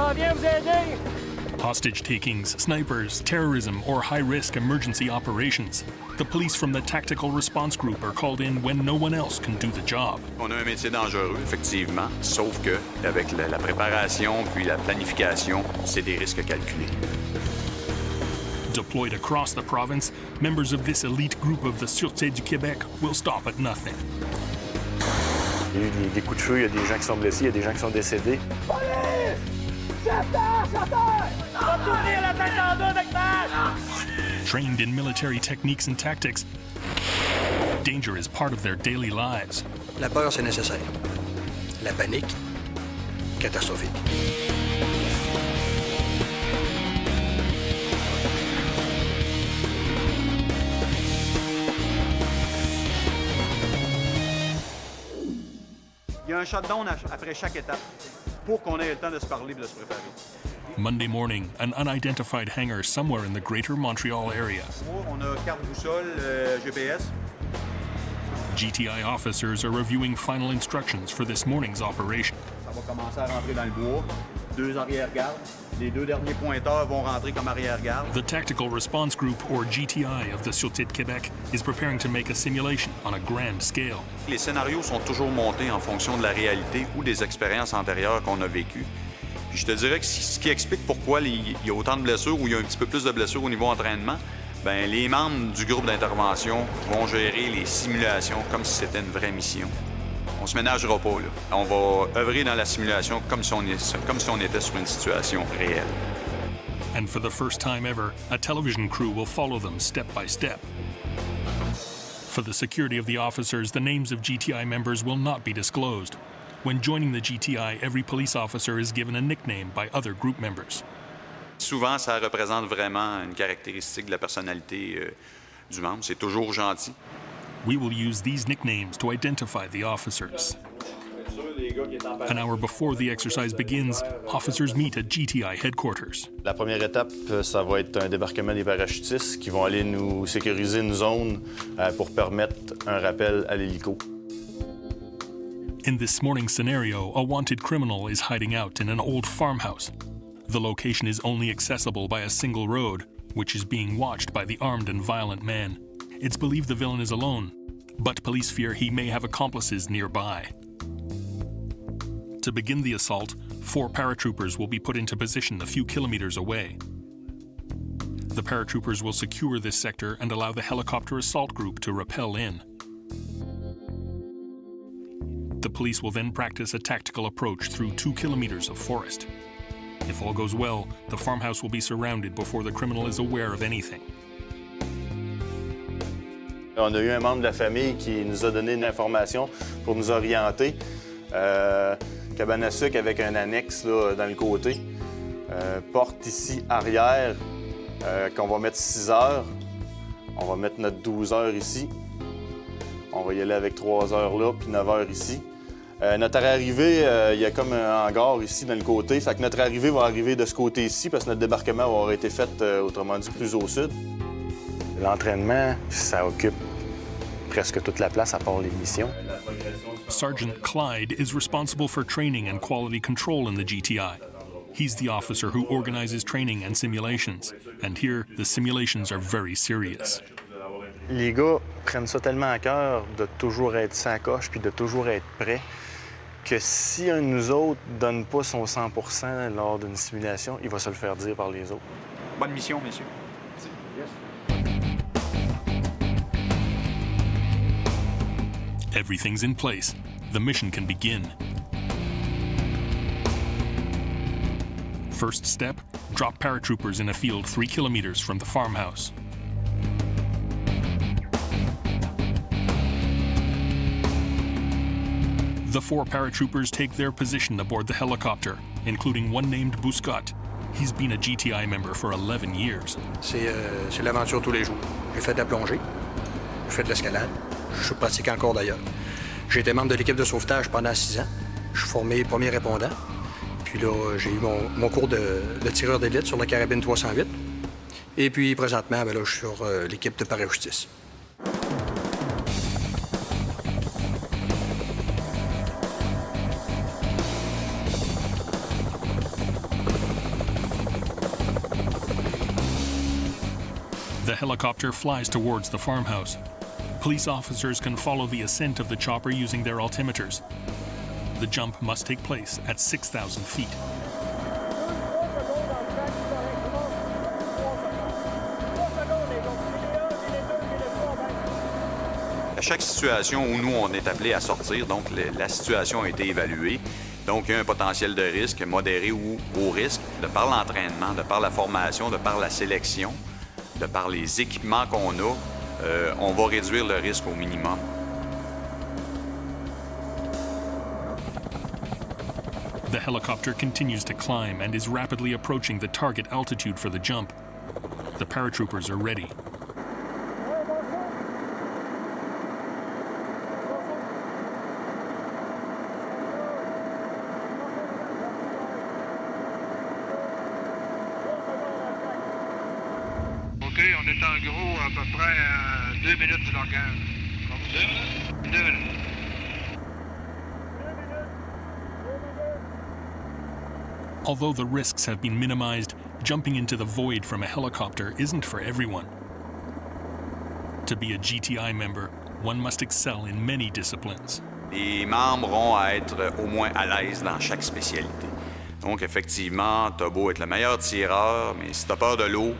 s'en vient vous aider. Hostage takings, snipers, terrorism, or high-risk emergency operations. The police from the Tactical Response Group are called in when no one else can do the job. On a un métier dangereux, effectivement, sauf que avec la préparation puis la planification, c'est des risques calculés. Deployed across the province, members of this elite group of the Sûreté du Québec will stop at nothing. Il y a eu des coups de feu, il y a des gens qui sont blessés, il y a des gens qui sont décédés. Police! Chasseur! Retournez la tête en deux avec match! Trained in military techniques and tactics, danger is part of their daily lives. La peur, c'est nécessaire. La panique, catastrophique. Il y a un shutdown après chaque étape pour qu'on ait le temps de se parler et de se préparer. Monday morning, an unidentified hangar somewhere in the greater Montreal area. On a carte boussole, GPS. GTI officers are reviewing final instructions for this morning's operation. Ça va commencer à rentrer dans le bois. 2 arrière-gardes. Les 2 derniers pointeurs vont rentrer comme arrière-garde. The Tactical Response Group, or GTI, of the Sûreté de Québec is preparing to make a simulation on a grand scale. Les scénarios sont toujours montés en fonction de la réalité ou des expériences antérieures qu'on a vécues. Puis je te dirais que ce qui explique pourquoi il y a autant de blessures ou il y a un petit peu plus de blessures au niveau entraînement, bien, les membres du groupe d'intervention vont gérer les simulations comme si c'était une vraie mission. On se ménagera pas, là. On va œuvrer dans la simulation comme si on était sur une situation réelle. And for the first time ever, a television crew will follow them step by step. For the security of the officers, the names of GTI members will not be disclosed. When joining the GTI, every police officer is given a nickname by other group members. Souvent, ça représente vraiment une caractéristique de la personnalité du membre. C'est toujours gentil. We will use these nicknames to identify the officers. An hour before the exercise begins, officers meet at GTI headquarters. La première étape, ça va être un débarquement des parachutistes qui vont aller nous sécuriser une zone pour permettre un rappel à l'hélico. In this morning's scenario, a wanted criminal is hiding out in an old farmhouse. The location is only accessible by a single road, which is being watched by the armed and violent man. It's believed the villain is alone, but police fear he may have accomplices nearby. To begin the assault, 4 paratroopers will be put into position a few kilometers away. The paratroopers will secure this sector and allow the helicopter assault group to rappel in. The police will then practice a tactical approach through 2 kilometers of forest. If all goes well, the farmhouse will be surrounded before the criminal is aware of anything. On a eu un membre de la famille qui nous a donné une information pour nous orienter. Cabane à sucre avec un annexe là, dans le côté. Porte ici arrière qu'on va mettre 6 heures. On va mettre notre 12 heures ici. On va y aller avec 3 heures là, puis 9 heures ici. Notre arrivée, il y a comme un hangar ici dans le côté. Fait que notre arrivée va arriver de ce côté-ci parce que notre débarquement va avoir été fait, autrement dit, plus au sud. L'entraînement, ça occupe presque toute la place à part les missions. Sergeant Clyde is responsible for training and quality control in the GTI. He's the officer who organizes training and simulations. And here, the simulations are very serious. Les gars prennent ça tellement à cœur de toujours être sans coche puis de toujours être prêt que si un de nous autres donne pas son 100% lors d'une simulation, il va se le faire dire par les autres. Bonne mission, messieurs. Everything's in place. The mission can begin. First step, drop paratroopers in a field 3 kilometers from the farmhouse. The 4 paratroopers take their position aboard the helicopter, including one named Bouscat. He's been a GTI member for 11 years. C'est l'aventure tous les jours. J'ai fait de la plongée, j'ai fait de l'escalade, je pratique encore d'ailleurs. J'ai été membre de l'équipe de sauvetage pendant 6 ans. Je suis formé premier répondant. Puis là, j'ai eu mon cours de tireur d'élite sur la carabine 308. Et puis présentement, là, je suis sur l'équipe de parachutistes. The helicopter flies towards the farmhouse. Police officers can follow the ascent of the chopper using their altimeters. The jump must take place at 6,000 feet. À chaque situation où nous, on est appelé à sortir, donc la situation a été évaluée. Donc, il y a un potentiel de risque modéré ou haut risque, de par l'entraînement, de par la formation, de par la sélection, de par les équipements qu'on a, on va réduire le risque au minimum. The helicopter continues to climb and is rapidly approaching the target altitude for the jump. The paratroopers are ready. OK, on est en gros à peu près à 2 minutes du langage. 2 minutes? 2 minutes. Although the risks have been minimized, jumping into the void from a helicopter isn't for everyone. To be a GTI member, one must excel in many disciplines. Les membres ont à être au moins à l'aise dans chaque spécialité. Donc, effectivement, t'as beau être le meilleur tireur, mais si t'as peur de l'eau,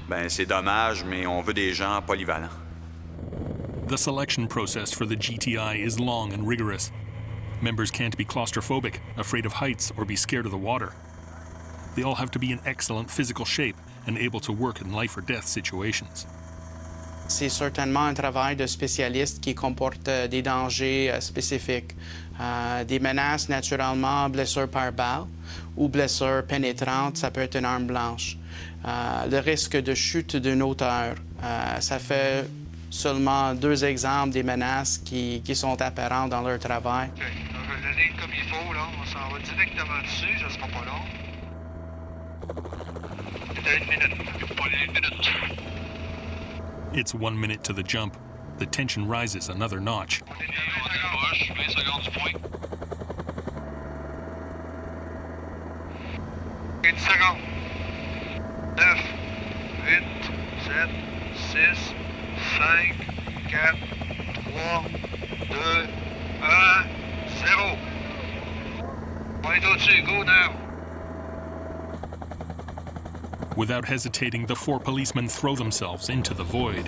ben c'est dommage, mais on veut des gens polyvalents. The selection process for the GTI is long and rigorous. Members can't be claustrophobic, afraid of heights, or be scared of the water. They all have to be in excellent physical shape and able to work in life or death situations. C'est certainement un travail de spécialiste qui comporte des dangers spécifiques, des menaces naturellement, blessures par balle ou blessures pénétrantes, ça peut être une arme blanche. Le risque de chute d'une hauteur, ça fait seulement 2 exemples des menaces qui sont apparentes dans leur travail. OK, on va le donner comme il faut, là. On s'en va directement dessus, ça sera pas long. C'est à 1 minute, pas 1 minute. It's 1 minute to the jump. The tension rises another notch. On est à 20 secondes. 20 secondes du point. OK, 10 secondes. 9, 8, 7, 6, 5, 4, 3, 2, 1, 0. On est au-dessus, go now. Without hesitating, the 4 policemen throw themselves into the void.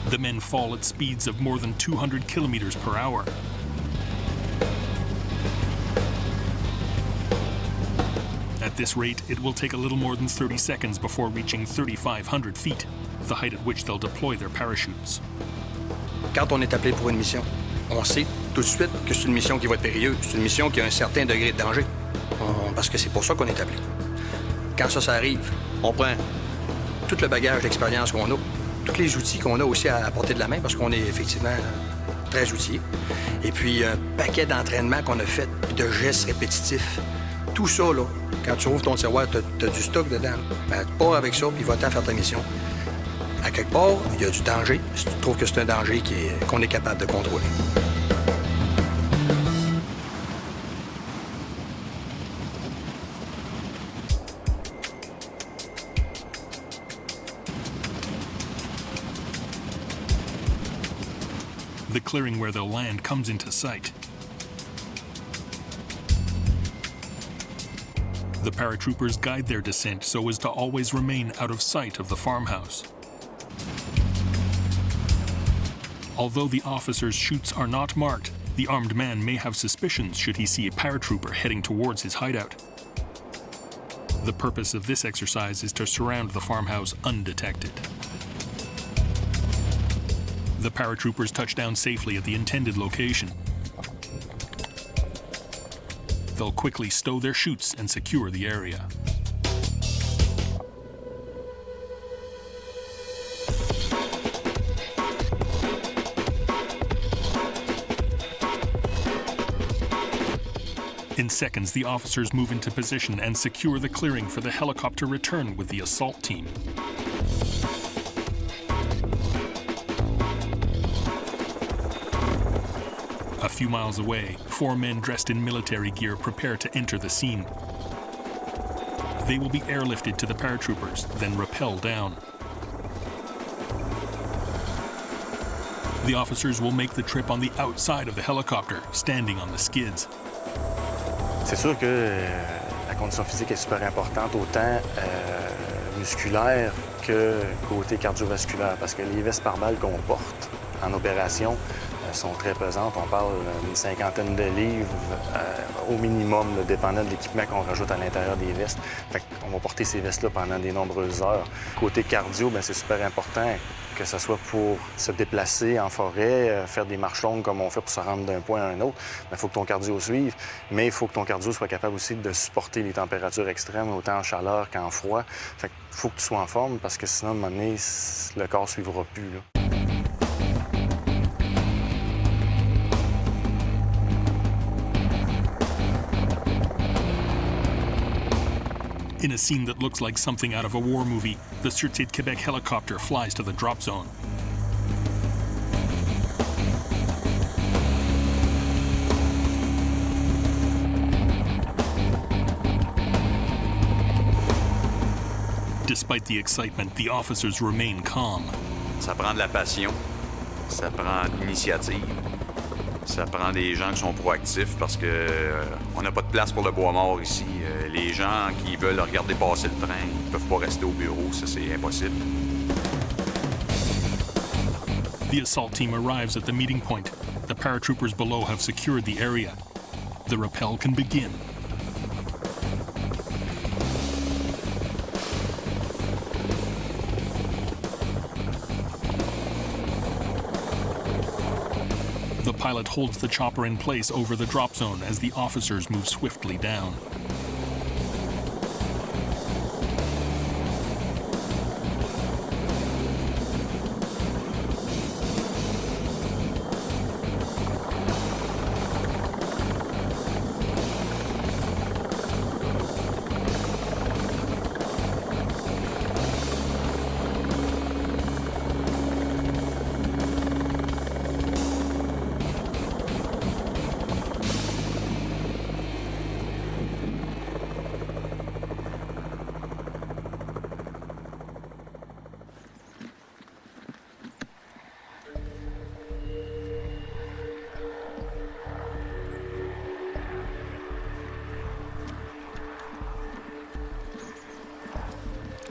The men fall at speeds of more than 200 kilometers per hour. At this rate, it will take a little more than 30 seconds before reaching 3,500 feet, the height at which they'll deploy their parachutes. Quand on est appelé pour une mission, on sait tout de suite que c'est une mission qui va être périlleuse. C'est une mission qui a un certain degré de danger. Parce que c'est pour ça qu'on est appelé. Quand ça arrive, on prend tout le bagage d'expérience qu'on a, tous les outils qu'on a aussi à portée de la main, parce qu'on est effectivement très outillés. Et puis, un paquet d'entraînements qu'on a fait, de gestes répétitifs. Tout ça, là, quand tu ouvres ton tiroir, t'as du stock dedans. Ben, tu pars avec ça, puis va-t'en faire ta mission. À quelque part, il y a du danger, si tu trouves que c'est un danger qu'on est capable de contrôler. The clearing where they'll land comes into sight. The paratroopers guide their descent so as to always remain out of sight of the farmhouse. Although the officer's chutes are not marked, the armed man may have suspicions should he see a paratrooper heading towards his hideout. The purpose of this exercise is to surround the farmhouse undetected. The paratroopers touch down safely at the intended location. They'll quickly stow their chutes and secure the area. In seconds, the officers move into position and secure the clearing for the helicopter return with the assault team. A few miles away, 4 men dressed in military gear prepare to enter the scene. They will be airlifted to the paratroopers, then rappel down. The officers will make the trip on the outside of the helicopter, standing on the skids. C'est sûr que la condition physique est super importante, autant musculaire que côté cardiovasculaire, parce que les vestes par balles qu'on porte en opération sont très pesantes. On parle d'une 50aine de livres au minimum, dépendant de l'équipement qu'on rajoute à l'intérieur des vestes. Fait qu'on va porter ces vestes-là pendant de nombreuses heures. Côté cardio, c'est super important que ce soit pour se déplacer en forêt, faire des marches longues comme on fait pour se rendre d'un point à un autre. Il faut que ton cardio suive, mais il faut que ton cardio soit capable aussi de supporter les températures extrêmes, autant en chaleur qu'en froid. Fait qu'il faut que tu sois en forme parce que sinon, à un moment donné, le corps ne suivra plus, là. In a scene that looks like something out of a war movie, the Sûreté de Québec helicopter flies to the drop zone. Despite the excitement, the officers remain calm. Ça prend de la passion, ça prend de l'initiative, ça prend des gens qui sont proactifs parce que on n'a pas de place pour le bois mort ici. Les gens qui veulent regarder passer le train, ils peuvent pas rester au bureau, ça c'est impossible. The assault team arrives at the meeting point. The paratroopers below have secured the area. The rappel can begin. The pilot holds the chopper in place over the drop zone as the officers move swiftly down.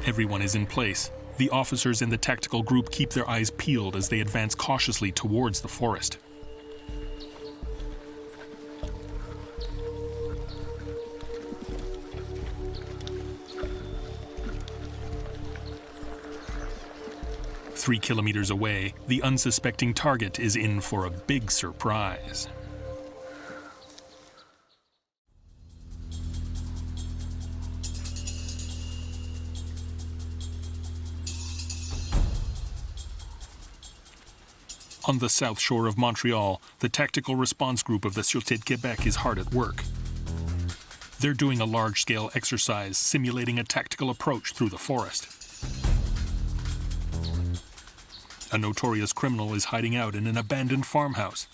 Everyone is in place. The officers in the tactical group keep their eyes peeled as they advance cautiously towards the forest. Three kilometers away, the unsuspecting target is in for a big surprise. On the south shore of Montreal, the tactical response group of the Sûreté de Québec is hard at work. They're doing a large-scale exercise simulating a tactical approach through the forest. A notorious criminal is hiding out in an abandoned farmhouse.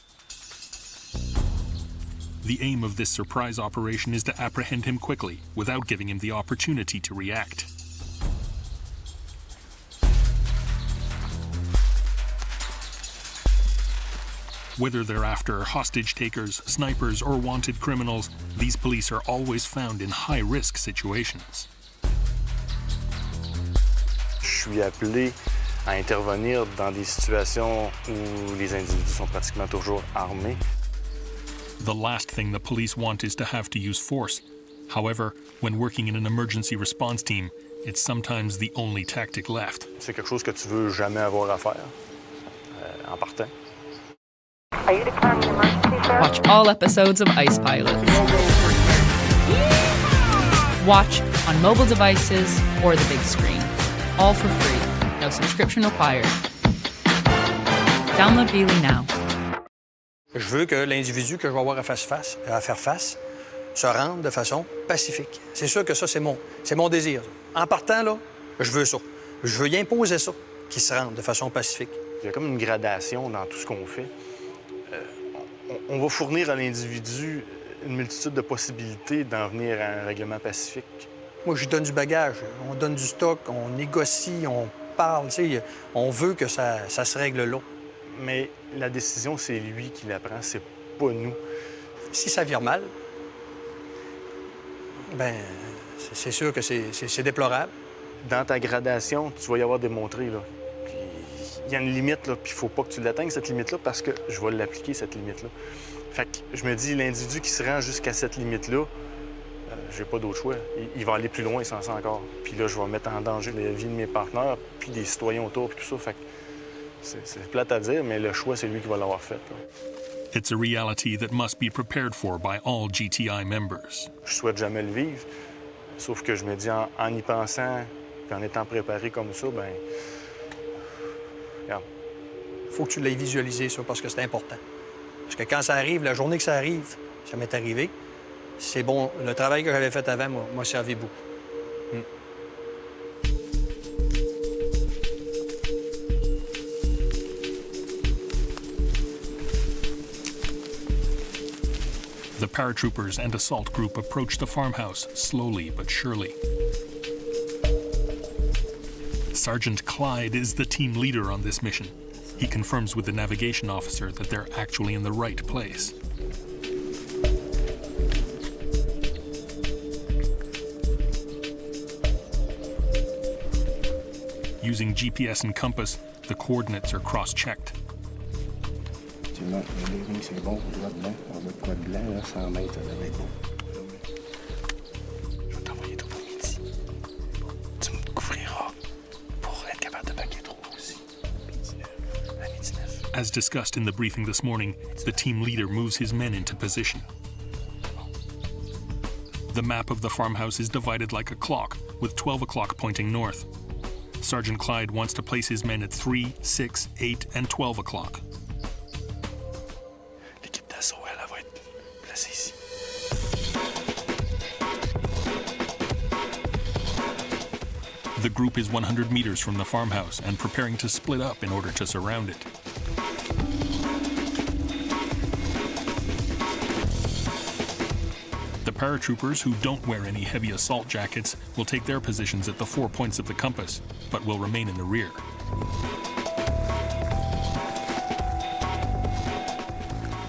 The aim of this surprise operation is to apprehend him quickly, without giving him the opportunity to react. Whether they're after hostage takers, snipers, or wanted criminals, these police are always found in high-risk situations. Je suis appelé à intervenir dans des situations où les individus sont pratiquement toujours armés. The last thing the police want is to have to use force. However, when working in an emergency response team, it's sometimes the only tactic left. C'est quelque chose que tu veux jamais avoir à faire, en partant. Are you declaring an emergency, sir? Watch all episodes of Ice Pilots. Watch on mobile devices or the big screen. All for free. No subscription required. Download Veely now. Je veux que l'individu que je vais avoir à faire face, se rendre de façon pacifique. C'est sûr que ça, c'est mon désir. En partant, là, je veux ça. Je veux y imposer ça, qu'ils se rendent de façon pacifique. Il y a comme une gradation dans tout ce qu'on fait. On va fournir à l'individu une multitude de possibilités d'en venir à un règlement pacifique. Moi, je lui donne du bagage, on donne du stock, on négocie, on parle, tu sais, on veut que ça se règle là. Mais la décision, c'est lui qui la prend, c'est pas nous. Si ça vire mal, ben c'est sûr que c'est déplorable. Dans ta gradation, tu vas y avoir démontré, là. Puis il y a une limite, là, puis il faut pas que tu l'atteignes, cette limite-là, parce que je vais l'appliquer, cette limite-là. Fait que je me dis, l'individu qui se rend jusqu'à cette limite-là, j'ai pas d'autre choix. Il va aller plus loin sans ça encore. Puis là, je vais mettre en danger la vie de mes partenaires, puis des citoyens autour, puis tout ça. Fait que c'est plate à dire, mais le choix, c'est lui qui va l'avoir fait, là. It's a reality that must be prepared for by all GTI members. Je souhaite jamais le vivre, sauf que je me dis, en y pensant, puis en étant préparé comme ça, ben regarde. Faut que tu l'aies visualisé, ça, parce que c'est important. Parce que quand ça arrive, la journée que ça arrive, ça m'est arrivé, c'est bon. Le travail que j'avais fait avant m'a servi beaucoup. The paratroopers and assault group approach the farmhouse slowly but surely. Sergeant Clyde is the team leader on this mission. He confirms with the navigation officer that they're actually in the right place. Using GPS and compass, the coordinates are cross-checked. C'est bon, droit blanc. On va de quoi de blanc, là, 100 mètres, ça devrait être bon. Je vais t'envoyer tout pour midi. Tu me couvriras pour être capable de paquer trop aussi. À midi 9. As discussed in the briefing this morning, the team leader moves his men into position. The map of the farmhouse is divided like a clock, with 12 o'clock pointing north. Sergeant Clyde wants to place his men at 3, 6, 8, and 12 o'clock. The group is 100 meters from the farmhouse and preparing to split up in order to surround it. The paratroopers, who don't wear any heavy assault jackets, will take their positions at the 4 points of the compass, but will remain in the rear.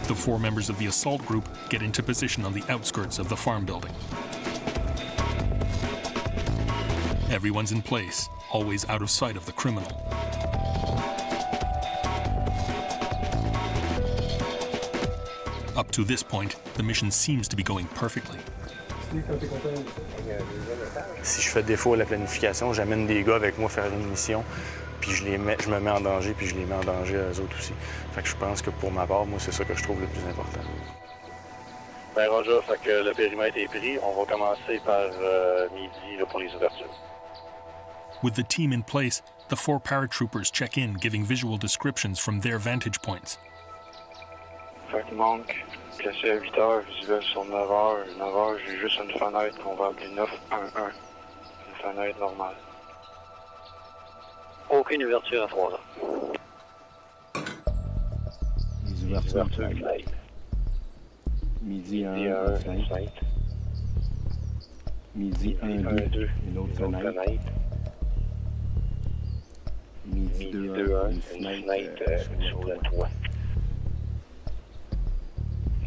The 4 members of the assault group get into position on the outskirts of the farm building. Everyone's in place, always out of sight of the criminal. Up to this point, the mission seems to be going perfectly. Si je fais défaut à la planification, j'amène des gars avec moi faire une mission, puis je me mets en danger, puis je les mets en danger à eux autres aussi. Fait que je pense que pour ma part, moi, c'est ça que je trouve le plus important. Ben Roger, fait que le périmètre est pris. On va commencer par midi là, pour les ouvertures. With the team in place, the 4 paratroopers check in, giving visual descriptions from their vantage points. Fait qu'il manque, classé à 8 heures, visuel sur 9 heures. 9 heures, j'ai juste une fenêtre qu'on va appeler 911. Une fenêtre normale. Aucune ouverture à 3 heures. Les ouvertures. Midi 1, fenêtre. Midi 1, 2, une autre fenêtre. Midi 2, 1, une fenêtre sur le toit.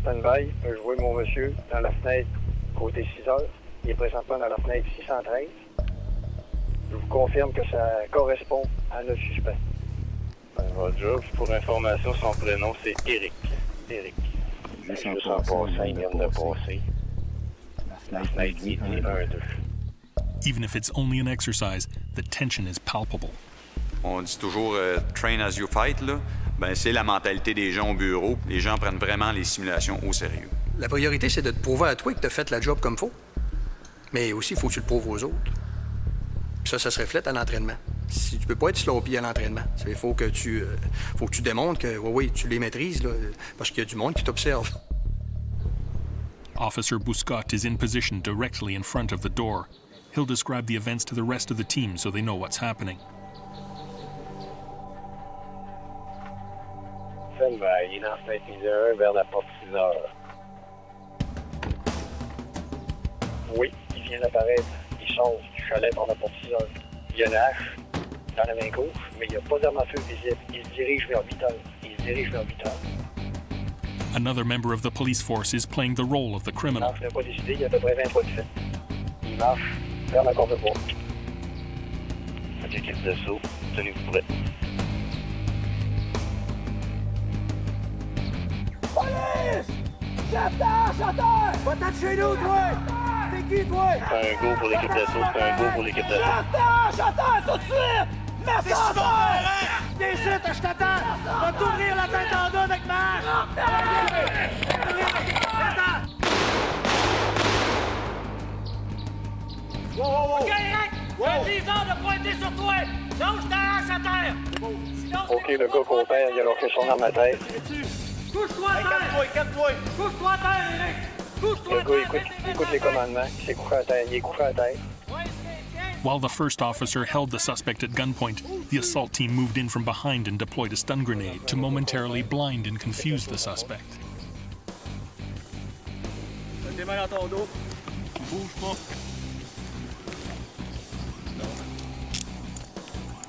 Stand-by, je vois mon monsieur dans la fenêtre côté 6 heures. Il est présentement dans la fenêtre 613. Je vous confirme que ça correspond à notre suspect. Roger, pour information, son prénom, c'est Eric. Eric. Juste en passant, il vient de passer. La fenêtre midi 1, 2. Even if it's only an exercise, the tension is palpable. On dit toujours train as you fight, là. Ben, c'est la mentalité des gens au bureau. Les gens prennent vraiment les simulations au sérieux. La priorité, c'est de te prouver à toi que tu as fait la job comme faut. Mais aussi, il faut que tu le prouves aux autres. Puis ça se reflète à l'entraînement. Si tu peux pas être slow-py à l'entraînement, il faut que tu démontres que oui, tu les maîtrises, là, parce qu'il y a du monde qui t'observe. Officer Bouscott is in position directly in front of the door. He'll describe the events to the rest of the team so they know what's happening. Il est dans la fenêtre numéro 1 vers la porte 6 heures. Oui, il vient d'apparaître. Il sort du chalet par la porte 6 heures. Il y a une hache dans la main gauche, mais il n'y a pas d'arme à feu visible. Il se dirige vers 8 heures. Another member of the police force is playing the role of the criminal. Je n'ai pas décidé, il y a à peu près 23 de fait. Il marche vers la corde de bois. L'équipe de saut, tenez-vous prêts. Police! Chef d'arche à terre! Va-t'en de chez nous, toi! T'es qui, toi? C'est un go pour l'équipe de saut, c'est un go pour l'équipe de saut. Chef d'arche à terre, tout de suite! Mets ça à terre! Viens ici, je t'attends! Va t'ouvrir la tête en deux avec ma hache! OK, Eric! J'ai 10 heures de pointer sur toi! Lâche ta hache à terre! OK, le gars content, il a lancé son arme à terre. Couche-toi à terre! Calme-toi! Couche-toi à terre, Eric! Couche-toi à Le gars terre! écoute les commandements, il s'est couché à terre, il est couché à terre. While the first officer held the suspect at gunpoint, the assault team moved in from behind and deployed a stun grenade to momentarily blind and confuse the suspect. Tes mains dans ton dos. Bouge pas.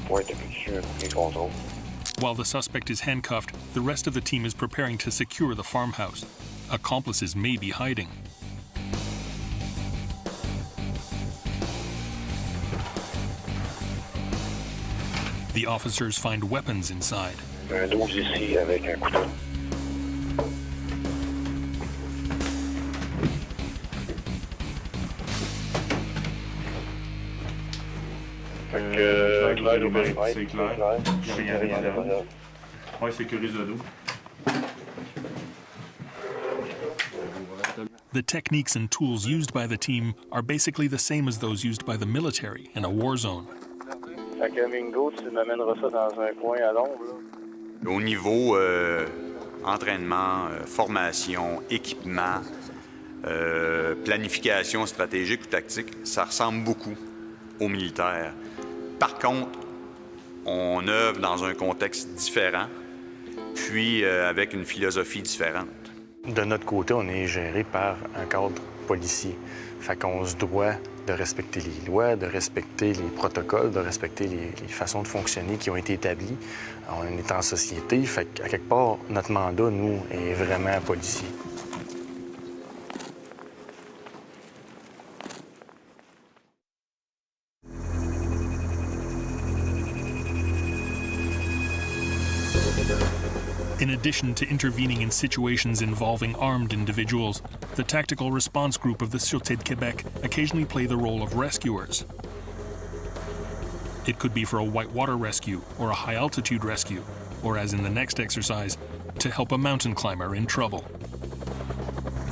Pointe dessus, les contrôles. While the suspect is handcuffed, the rest of the team is preparing to secure the farmhouse. Accomplices may be hiding. The officers find weapons inside. Un 12 ici avec un couteau. Clair au périmètre, c'est clair. Il n'y a rien derrière. Oui, sécurise le dos. The techniques and tools used by the team are basically the same as those used by the military in a war zone. Fait que Mingo, tu m'amèneras ça dans un coin à l'ombre. Au niveau entraînement, formation, équipement, planification stratégique ou tactique, ça ressemble beaucoup aux militaires. Par contre, on œuvre dans un contexte différent, puis avec une philosophie différente. De notre côté, on est géré par un cadre policier. Fait qu'on se doit de respecter les lois, de respecter les protocoles, de respecter les façons de fonctionner qui ont été établies. On est en société, fait qu'à quelque part, notre mandat, nous, est vraiment policier. In addition to intervening in situations involving armed individuals, the Tactical Response Group of the Sûreté de Québec occasionally play the role of rescuers. It could be for a whitewater rescue or a high-altitude rescue, or as in the next exercise, to help a mountain climber in trouble.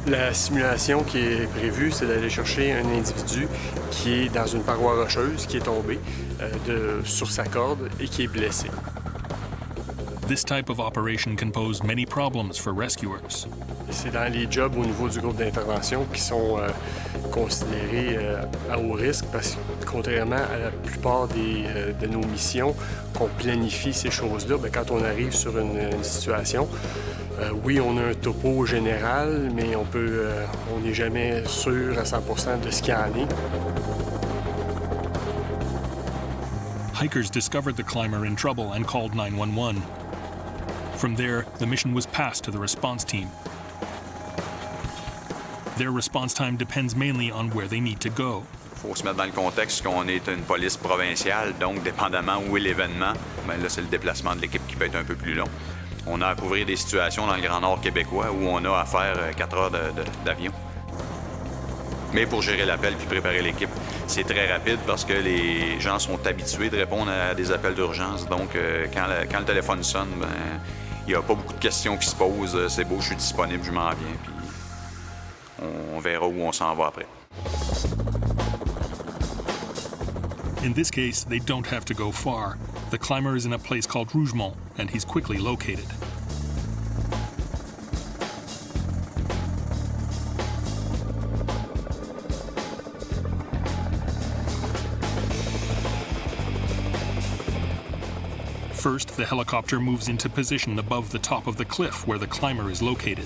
La simulation qui est prévue, c'est d'aller chercher un individu qui est dans une paroi rocheuse, qui est tombé sur sa corde et qui est blessé. This type of operation can pose many problems for rescuers. C'est dans les jobs au niveau du groupe d'intervention qui sont considérés à haut risque parce que, contrairement à la plupart de nos missions, qu'on planifie ces choses-là, bien, quand on arrive sur une situation, oui, on a un topo général, mais on n'est jamais sûr à 100% de ce qu'il y en est. Hikers discovered the climber in trouble and called 911. From there, the mission was passed to the response team. Their response time depends mainly on where they need to go. Il faut se mettre dans le contexte qu'on est une police provinciale, donc dépendamment où est l'événement, bien là, c'est le déplacement de l'équipe qui peut être un peu plus long. On a à couvrir des situations dans le Grand Nord québécois où on a à faire 4 heures d'avion. Mais pour gérer l'appel puis préparer l'équipe, c'est très rapide parce que les gens sont habitués de répondre à des appels d'urgence. Donc, quand le téléphone sonne, ben, il n'y a pas beaucoup de questions qui se posent. C'est beau, je suis disponible, je m'en viens, puis on verra où on s'en va après. In this case, they don't have to go far. The climber is in a place called Rougemont, and he's quickly located. First, the helicopter moves into position above the top of the cliff where the climber is located.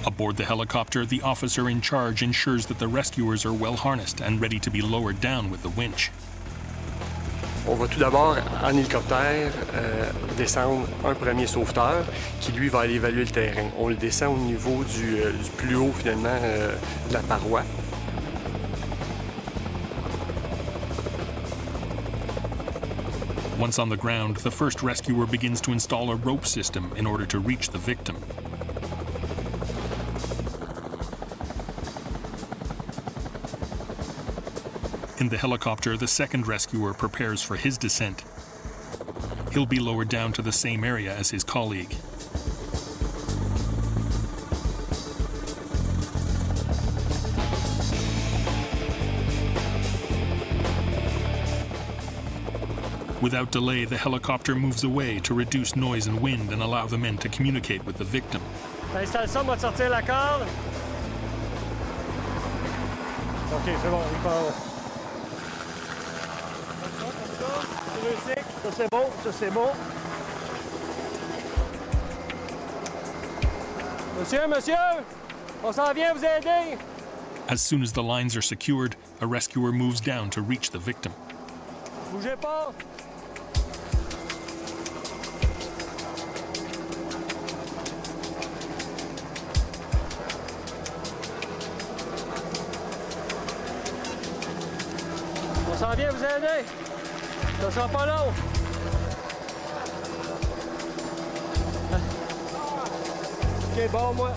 Aboard the helicopter, the officer in charge ensures that the rescuers are well harnessed and ready to be lowered down with the winch. On va tout d'abord, en hélicoptère, descendre un premier sauveteur qui, lui, va aller évaluer le terrain. On le descend au niveau du plus haut, finalement, de la paroi. Once on the ground, the first rescuer begins to install a rope system in order to reach the victim. In the helicopter, the second rescuer prepares for his descent. He'll be lowered down to the same area as his colleague. Without delay, the helicopter moves away to reduce noise and wind and allow the men to communicate with the victim. Installe ça, on va sortir la corde. OK, c'est bon, il part. Ça, c'est bon, ça, c'est bon. Monsieur, on s'en vient vous aider. As soon as the lines are secured, a rescuer moves down to reach the victim. Bougez pas. On s'en vient vous aider. Ça sera pas long. OK, bon, moi.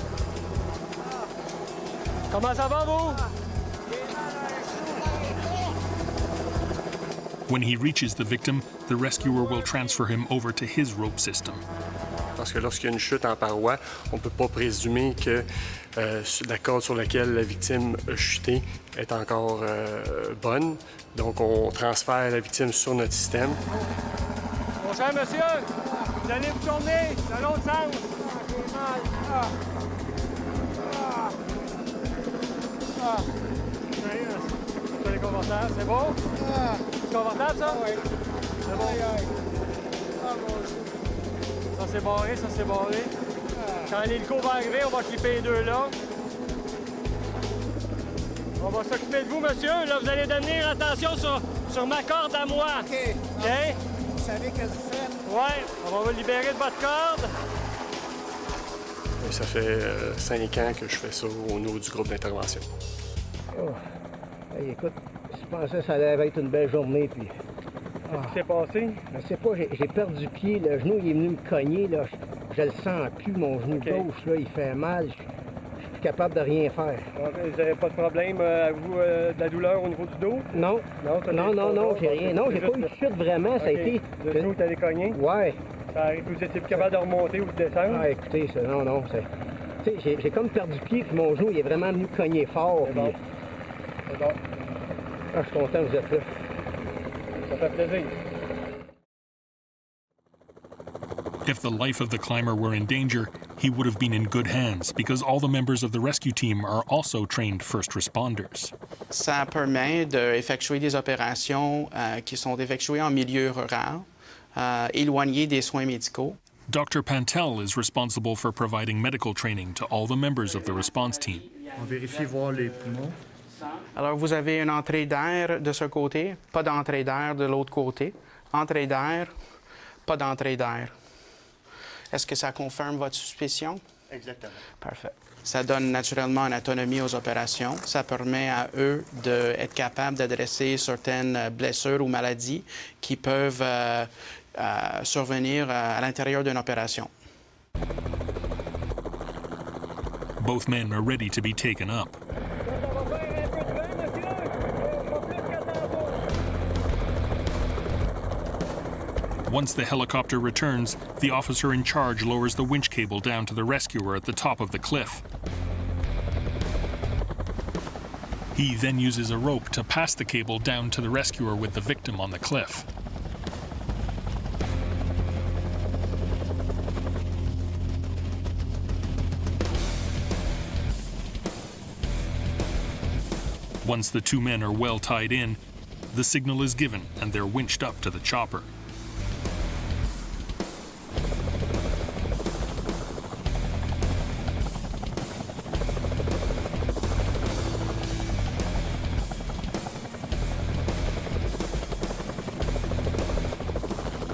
Comment ça va, vous? When he reaches the victim, the rescuer will transfer him over to his rope system. Parce que lorsqu'il y a une chute en paroi, on ne peut pas présumer que la corde sur laquelle la victime a chuté est encore bonne. Donc, on transfère la victime sur notre système. Mon cher monsieur, vous allez vous tourner dans l'autre sens. J'ai mal. C'est confortable, c'est bon? C'est confortable, ça? Oui. C'est bon. Ça, c'est barré, ça, c'est barré. Quand l'hélico va arriver, on va clipper les deux là. On va s'occuper de vous, monsieur. Là, vous allez donner attention sur ma corde à moi. OK. OK? Vous savez qu'est-ce que vous faites? Oui. On va vous libérer de votre corde. Et ça fait 5 ans que je fais ça au niveau du groupe d'intervention. Oh. Hey, écoute, je pensais que ça allait être une belle journée, puis... Qu'est-ce qui s'est passé? Je sais pas, j'ai perdu pied, le genou il est venu me cogner, là. Je le sens plus, mon genou gauche, là, il fait mal, je suis plus capable de rien faire. Vous n'avez pas de problème, avez-vous de la douleur au niveau du dos? Non, non, j'ai rien. Non, j'ai pas eu de chute vraiment, ça a été... Le genou t'avait cogné? Ouais. Vous étiez plus capable de remonter ou de descendre? Ah, écoutez, ça, non, c'est... Tu sais, j'ai comme perdu pied, puis mon genou il est vraiment venu cogner fort. C'est bon. C'est bon. Ah, je suis content que vous êtes là. Ça fait plaisir. If the life of the climber were in danger, he would have been in good hands because all the members of the rescue team are also trained first responders. Ça permet d'effectuer des opérations qui sont effectuées en milieu rural, éloignées des soins médicaux. Dr. Pantel is responsible for providing medical training to all the members of the response team. On vérifie voir les poumons. Alors, vous avez une entrée d'air de ce côté, pas d'entrée d'air de l'autre côté. Entrée d'air, pas d'entrée d'air. Est-ce que ça confirme votre suspicion? Exactement. Parfait. Ça donne naturellement une autonomie aux opérations. Ça permet à eux d'être capables d'adresser certaines blessures ou maladies qui peuvent survenir à l'intérieur d'une opération. Both men are ready to be taken up. Once the helicopter returns, the officer in charge lowers the winch cable down to the rescuer at the top of the cliff. He then uses a rope to pass the cable down to the rescuer with the victim on the cliff. Once the two men are well tied in, The signal is given and they're winched up to the chopper.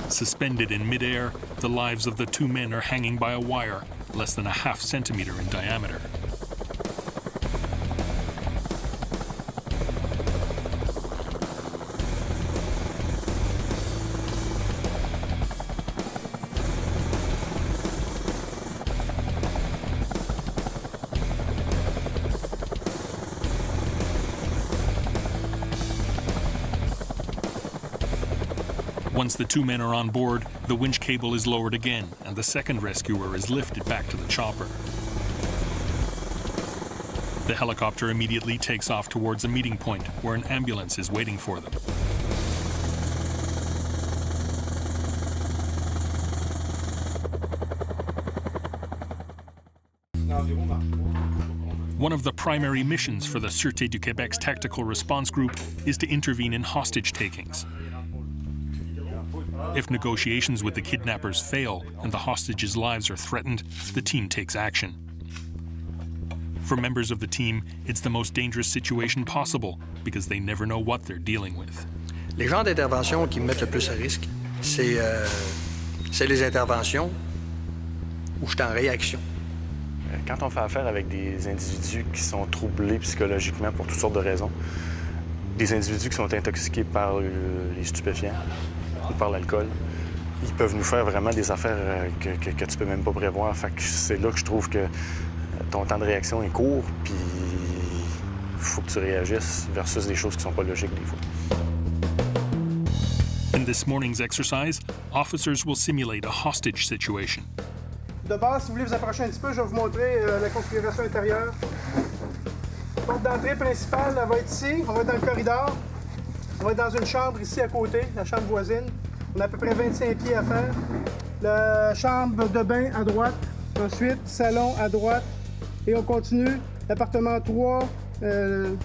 Suspended in midair, the lives of the two men are hanging by a wire less than a half centimeter in diameter. Once the two men are on board, the winch cable is lowered again, and the second rescuer is lifted back to the chopper. The helicopter immediately takes off towards a meeting point where an ambulance is waiting for them. One of the primary missions for the Sûreté du Québec's tactical response group is to intervene in hostage takings. If negotiations with the kidnappers fail and the hostages' lives are threatened, the team takes action. For members of the team, it's the most dangerous situation possible because they never know what they're dealing with. Les genres d'interventions qui me mettent le plus à risque, c'est les interventions où je suis en réaction. Quand on fait affaire avec des individus qui sont troublés psychologiquement pour toutes sortes de raisons, des individus qui sont intoxiqués par les stupéfiants, ou par l'alcool, ils peuvent nous faire vraiment des affaires que tu peux même pas prévoir. Fait que c'est là que je trouve que ton temps de réaction est court, puis il faut que tu réagisses versus des choses qui sont pas logiques des fois. In this morning's exercise, officers will simulate a hostage situation. De base, si vous voulez vous approcher un petit peu, je vais vous montrer la configuration intérieure. La porte d'entrée principale, elle va être ici. On va être dans le corridor. On va être dans une chambre ici à côté, la chambre voisine. On a à peu près 25 pieds à faire. La chambre de bain à droite. Ensuite, salon à droite. Et on continue. L'appartement 3,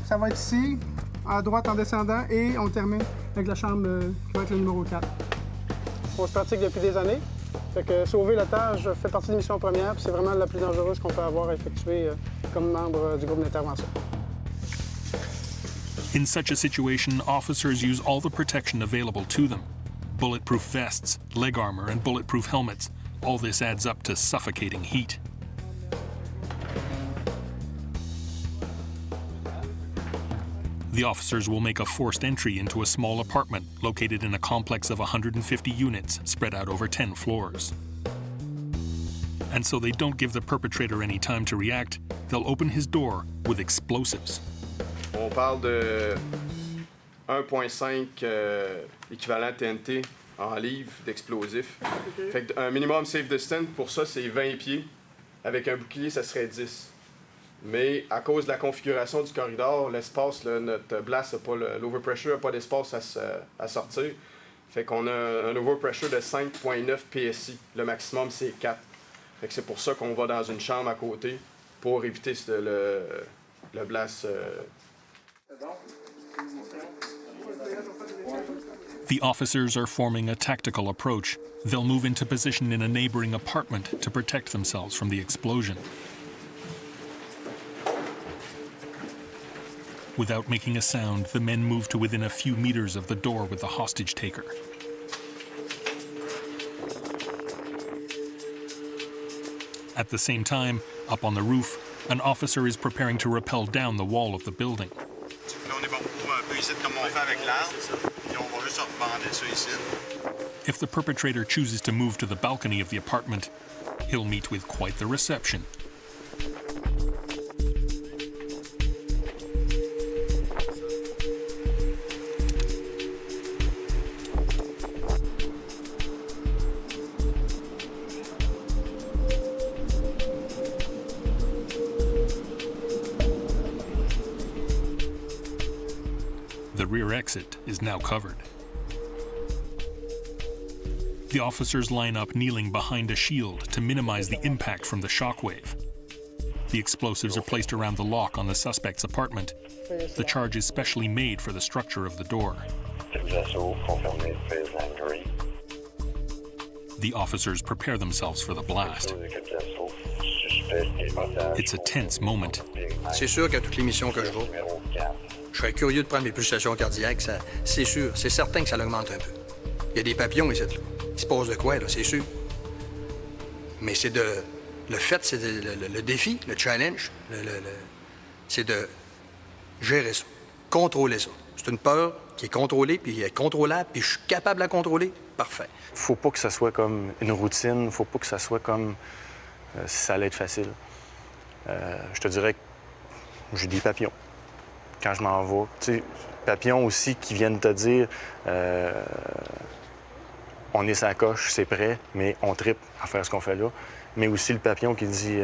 ça va être ici, à droite en descendant. Et on termine avec la chambre qui va être le numéro 4. On se pratique depuis des années. Fait que sauver l'otage fait partie de l'émission première. C'est vraiment la plus dangereuse qu'on peut avoir à effectuer comme membre du groupe d'intervention. In such a situation, officers use all the protection available to them. Bulletproof vests, leg armor, and bulletproof helmets. All this adds up to suffocating heat. The officers will make a forced entry into a small apartment located in a complex of 150 units spread out over 10 floors. And so they don't give the perpetrator any time to react, they'll open his door with explosives. On parle de 1,5 équivalent TNT en livres d'explosifs. Okay. Fait un minimum safe distance, pour ça, c'est 20 pieds. Avec un bouclier, ça serait 10. Mais à cause de la configuration du corridor, l'espace, notre blast, l'overpressure n'a pas d'espace à sortir. Fait qu'on a un overpressure de 5,9 PSI. Le maximum, c'est 4. Fait que c'est pour ça qu'on va dans une chambre à côté pour éviter le blast. The officers are forming a tactical approach. They'll move into position in a neighboring apartment to protect themselves from the explosion. Without making a sound, the men move to within a few meters of the door with the hostage taker. At the same time, up on the roof, an officer is preparing to rappel down the wall of the building. If the perpetrator chooses to move to the balcony of the apartment, he'll meet with quite the reception. The rear exit is now covered. The officers line up kneeling behind a shield to minimize the impact from the shockwave. The explosives are placed around the lock on the suspect's apartment. The charge is specially made for the structure of the door. The officers prepare themselves for the blast. It's a tense moment. C'est sûr qu'à toutes les missions que je vais, je serais curieux de prendre mes pulsations cardiaques. C'est sûr, c'est certain que ça l'augmente un peu. Il y a des papillons ici, là. Il se passe de quoi, là, c'est sûr. Mais c'est de... Le fait, c'est le défi, le challenge, c'est de gérer ça, contrôler ça. C'est une peur qui est contrôlée, puis elle est contrôlable, puis je suis capable de la contrôler. Parfait. Faut pas que ça soit comme une routine, faut pas que ça soit comme si ça allait être facile. Je te dirais que j'ai des papillons quand je m'en vais. Tu sais, papillons aussi qui viennent te dire on est sa coche, c'est prêt, mais on trippe à faire ce qu'on fait là. Mais aussi le papillon qui dit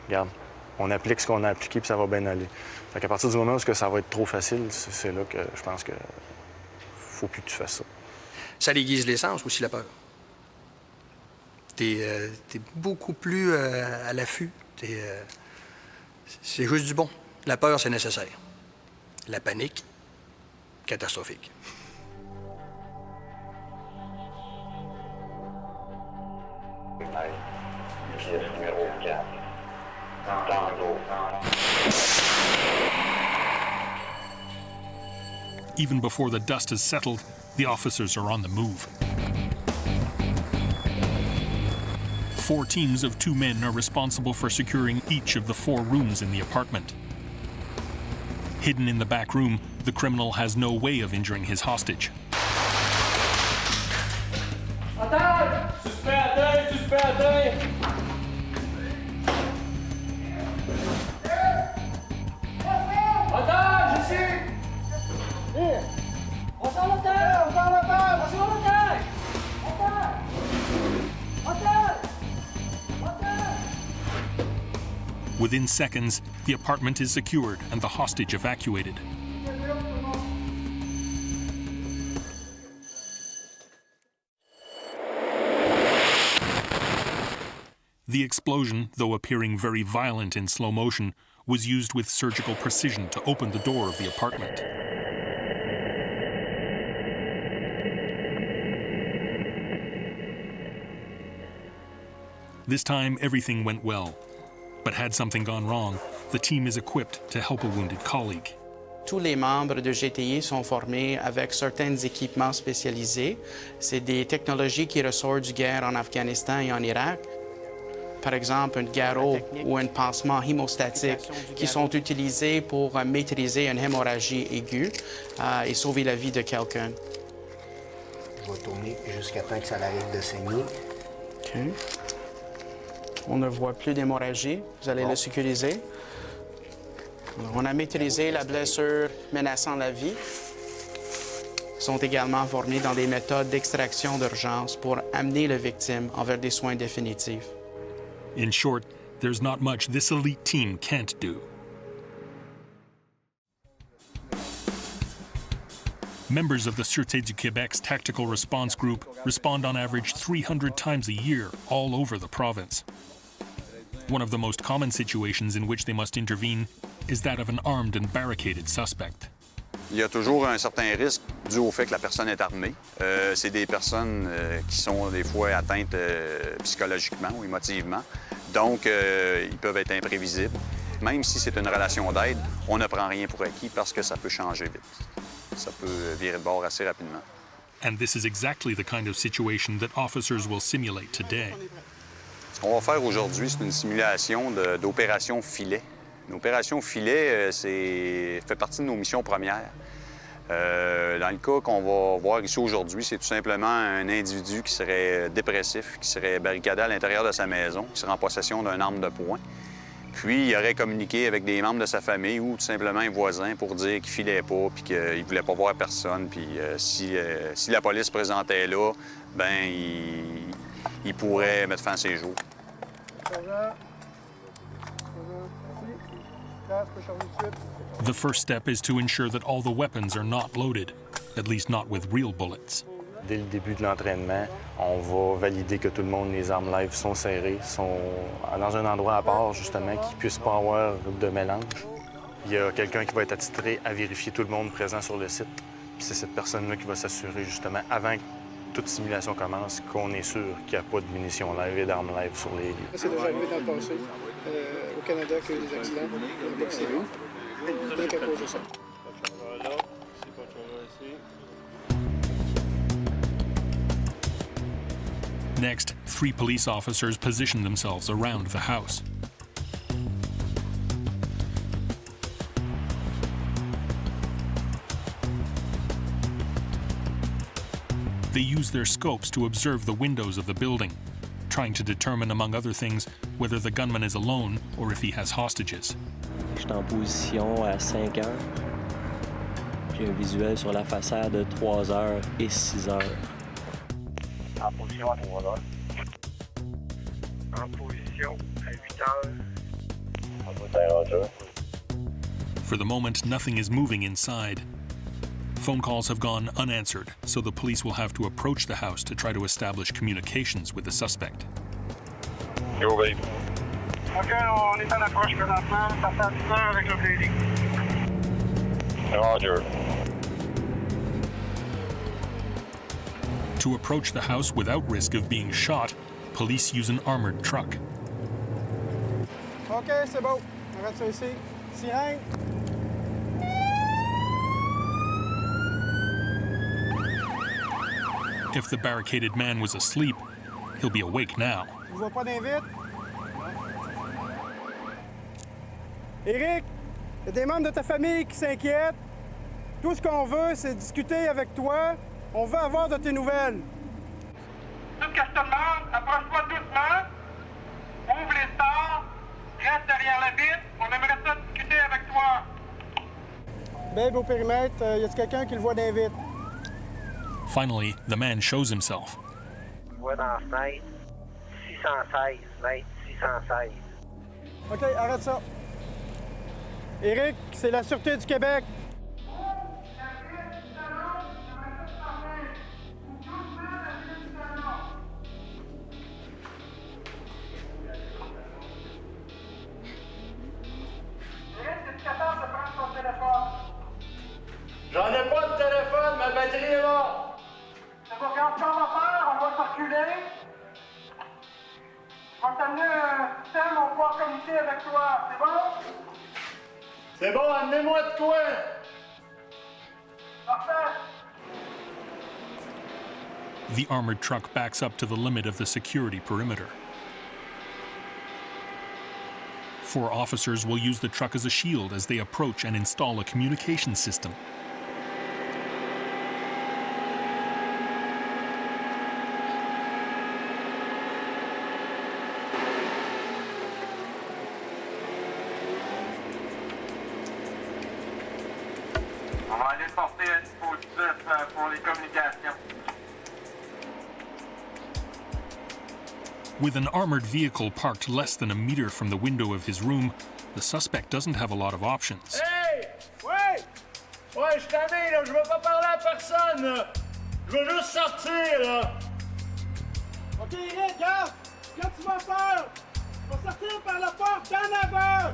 regarde, on applique ce qu'on a appliqué puis ça va bien aller. Fait qu'à partir du moment où ça va être trop facile, c'est là que je pense que faut plus que tu fasses ça. Ça déguise l'essence aussi, la peur. T'es beaucoup plus à l'affût. C'est juste du bon. La peur, c'est nécessaire. La panique, catastrophique. Pièce numéro 4. Tango. Even before the dust has settled, the officers are on the move. 4 teams of 2 men are responsible for securing each of the 4 rooms in the apartment. Hidden in the back room, the criminal has no way of injuring his hostage. Attends! Suspect atteint! Suspect atteint! Attends! Je sais! On s'en l'otage! On s'en l'otage! On s'en l'otage! Within seconds, the apartment is secured and the hostage evacuated. The explosion, though appearing very violent in slow motion, was used with surgical precision to open the door of the apartment. This time, everything went well. But had something gone wrong, the team is equipped to help a wounded colleague. Tous les membres de GTI sont formés avec certains équipements spécialisés. C'est des technologies qui ressortent du guerre en Afghanistan et en Irak. Par exemple, un garrot ou un pansement hémostatique qui sont utilisés pour maîtriser une hémorragie aiguë et sauver la vie de quelqu'un. Je vais tourner jusqu'à temps que ça arrête de saigner. OK. On ne voit plus d'hémorragie. Vous allez le sécuriser. On a maîtrisé la blessure menaçant la vie. Ils sont également formés dans des méthodes d'extraction d'urgence pour amener la victime envers des soins définitifs. In short, there's not much this elite team can't do. Members of the Sûreté du Québec's Tactical Response Group respond on average 300 times a year all over the province. One of the most common situations in which they must intervene is that of an armed and barricaded suspect. Il y a toujours un certain risque dû au fait que la personne est armée. C'est des personnes qui sont des fois atteintes psychologiquement ou émotivement. Donc, ils peuvent être imprévisibles. Même si c'est une relation d'aide, on ne prend rien pour acquis parce que ça peut changer vite. Ça peut virer de bord assez rapidement. And this is exactly the kind of situation that officers will simulate today. Ce qu'on va faire aujourd'hui, c'est une simulation d'opération filet. L'opération filet, fait partie de nos missions premières. Dans le cas qu'on va voir ici aujourd'hui, c'est tout simplement un individu qui serait dépressif, qui serait barricadé à l'intérieur de sa maison, qui serait en possession d'une arme de poing. Puis, il aurait communiqué avec des membres de sa famille ou tout simplement un voisin pour dire qu'il filait pas puis qu'il ne voulait pas voir personne. Puis, si la police se présentait là, ben il pourrait mettre fin à ses jours. The first step is to ensure that all the weapons are not loaded, at least not with real bullets. Dès le début de l'entraînement, on va valider que tout le monde, les armes live sont serrées, sont dans un endroit à part, justement, qu'il ne puisse pas avoir de mélange. Il y a quelqu'un qui va être attitré à vérifier tout le monde présent sur le site. c'est cette personne-là qui va s'assurer, justement, avant que toute simulation commence, qu'on est sûr qu'il n'y a pas de munitions live et d'armes live sur les lieux. C'est déjà arrivé dans le passé, au Canada, qu'il y a eu des accidents avec ces gens. Rien qu'à cause de ça. Next, 3 police officers position themselves around the house. They use their scopes to observe the windows of the building, trying to determine, among other things, whether the gunman is alone or if he has hostages. Je suis en position à 5 heures. J'ai un visuel sur la façade de 3 heures et 6 heures. En position à 3 heures. En position à 8 heures. En position. For the moment, nothing is moving inside. Phone calls have gone unanswered, so the police will have to approach the house to try to establish communications with the suspect. Yo, babe. OK, on est en approche présentement. Ça fait 10 heures avec le bleeding. Roger. To approach the house without risk of being shot, police use an armored truck. OK, c'est beau. Arrête ça ici. Sirène. If the barricaded man was asleep, he'll be awake now. Je vois pas d'invite. Éric, il y a des membres de ta famille qui s'inquiètent. Tout ce qu'on veut, c'est discuter avec toi. On veut avoir de tes nouvelles. Tout ce que je te demande, approche-toi doucement. Ouvre les stores. Reste derrière la vitre. On aimerait ça discuter avec toi. Babe, au périmètre, y a-t-il quelqu'un qui le voit d'invite? Finally, the man shows himself. Je vois dans la fenêtre. 616, mètre, 616. OK, arrête ça. Éric, c'est la Sûreté du Québec. J'en ai pas de téléphone, ma batterie est là. C'est bon, regarde ce qu'on va faire, on va circuler. On va t'amener un système, on va pouvoir communiquer avec toi. C'est bon? C'est bon, amenez-moi de quoi? Parfait. The armored truck backs up to the limit of the security perimeter. 4 officers will use the truck as a shield as they approach and install a communication system. On va aller porter un dispositif pour les communications. With an armored vehicle parked less than a meter from the window of his room, the suspect doesn't have a lot of options. Hey! Ouais! Ouais, je suis tanné, là. Je veux pas parler à personne, là. Je veux juste sortir, là. OK, Eric, regarde. Ce que tu vas faire, tu vas sortir par la porte d'en avant.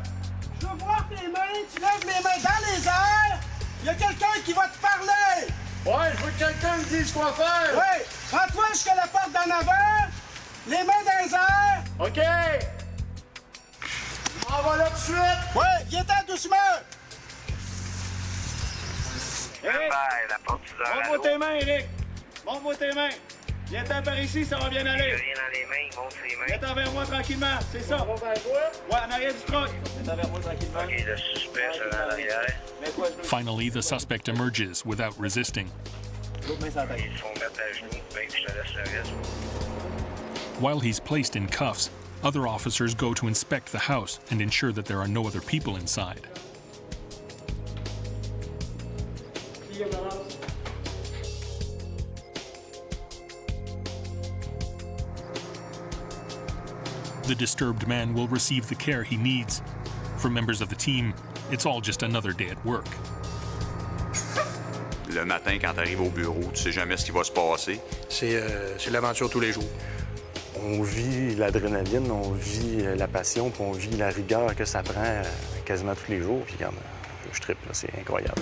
Je veux voir tes mains. Tu lèves les mains dans les airs. Il y a quelqu'un qui va te parler. Ouais, je veux que quelqu'un me dise quoi faire. Oui, rends-toi jusqu'à la porte d'en avant. Les mains dans les airs. OK. Je m'en vais là tout de suite. Oui, viens-t'en doucement. Eric, La porte montre-moi tes mains, Eric. Montre-moi tes mains. Viens-t'en par ici, ça va bien aller. Rien dans les mains, il monte ses mains. Viens-t'en vers moi tranquillement, c'est ça. On va vers toi? Ouais, en arrière du truck. Viens-t'en vers moi tranquillement. OK, le suspect sera en arrière. Finally, the suspect emerges without resisting. Ils font mettre à genoux, ben, je te laisse le reste. While he's placed in cuffs, other officers go to inspect the house and ensure that there are no other people inside. The disturbed man will receive the care he needs. For members of the team, it's all just another day at work. Le matin, quand tu arrives au bureau, tu sais jamais ce qui va se passer. C'est l'aventure tous les jours. On vit l'adrénaline, on vit la passion, puis on vit la rigueur que ça prend quasiment tous les jours. Puis regarde, je trippe, là, c'est incroyable.